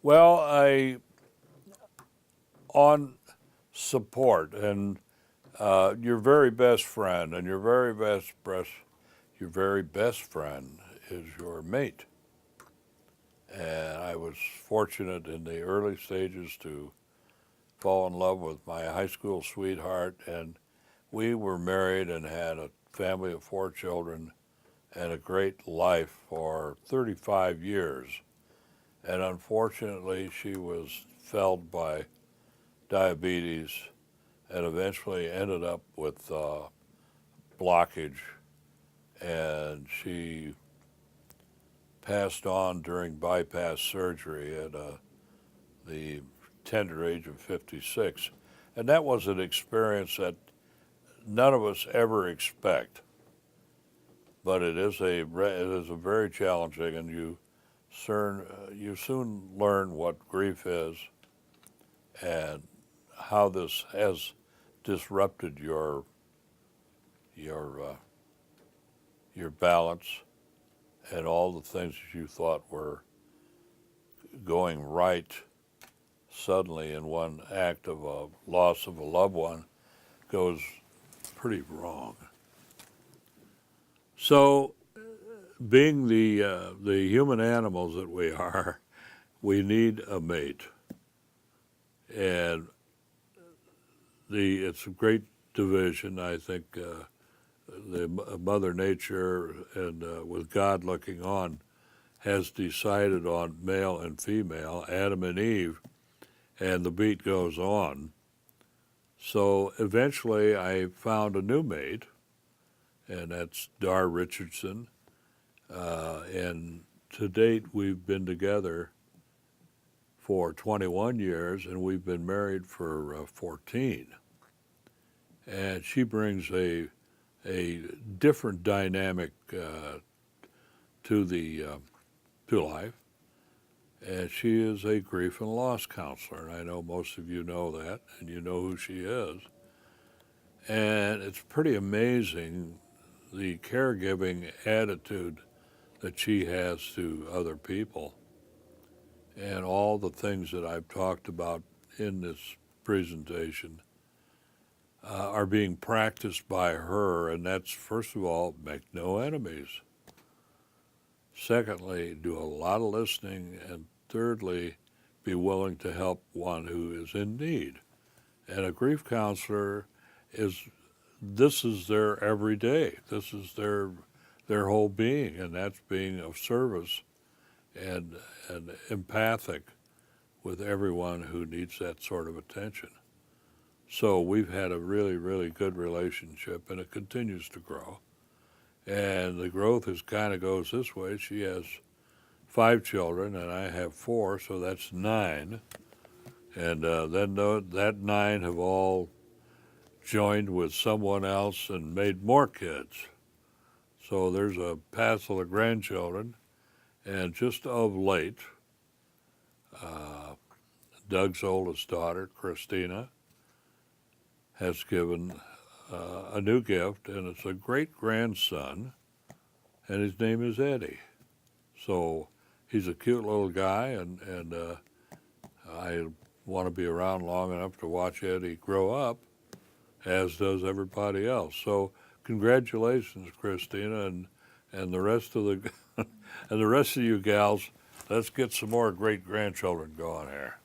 Well, on support and your very best friend, and your very best friend is your mate. And I was fortunate in the early stages to fall in love with my high school sweetheart, and we were married and had a family of 4 children and a great life for 35 years. And unfortunately, she was felled by diabetes and eventually ended up with blockage, and she passed on during bypass surgery at the tender age of 56. And that was an experience that none of us ever expect, but it is a very challenging, and you soon learn what grief is and how this has disrupted your your balance and all the things that you thought were going right suddenly in one act of a loss of a loved one goes pretty wrong. So, being the human animals that we are, we need a mate, and it's a great division. I think the Mother Nature and with God looking on has decided on male and female, Adam and Eve, and the beat goes on. So eventually I found a new mate, and that's Dar Richardson. And to date, we've been together for 21 years, and we've been married for 14. And she brings a different dynamic to life, and she is a grief and loss counselor. And I know most of you know that, and you know who she is. And it's pretty amazing the caregiving attitude that she has to other people, and all the things that I've talked about in this presentation are being practiced by her, and that's, first of all, make no enemies. Secondly, do a lot of listening, and thirdly, be willing to help one who is in need. And a grief counselor this is their everyday. This is their whole being, and that's being of service and empathic with everyone who needs that sort of attention. So we've had a really, really good relationship, and it continues to grow. And the growth kind of goes this way. She has 5 children, and I have 4, so that's 9. And then that 9 have all joined with someone else and made more kids. So there's a passel of grandchildren, and just of late, Doug's oldest daughter, Christina, has given a new gift, and it's a great-grandson, and his name is Eddie. So he's a cute little guy, and I want to be around long enough to watch Eddie grow up, as does everybody else. So congratulations, Christina, and the rest of the and the rest of you gals. Let's get some more great grandchildren going here.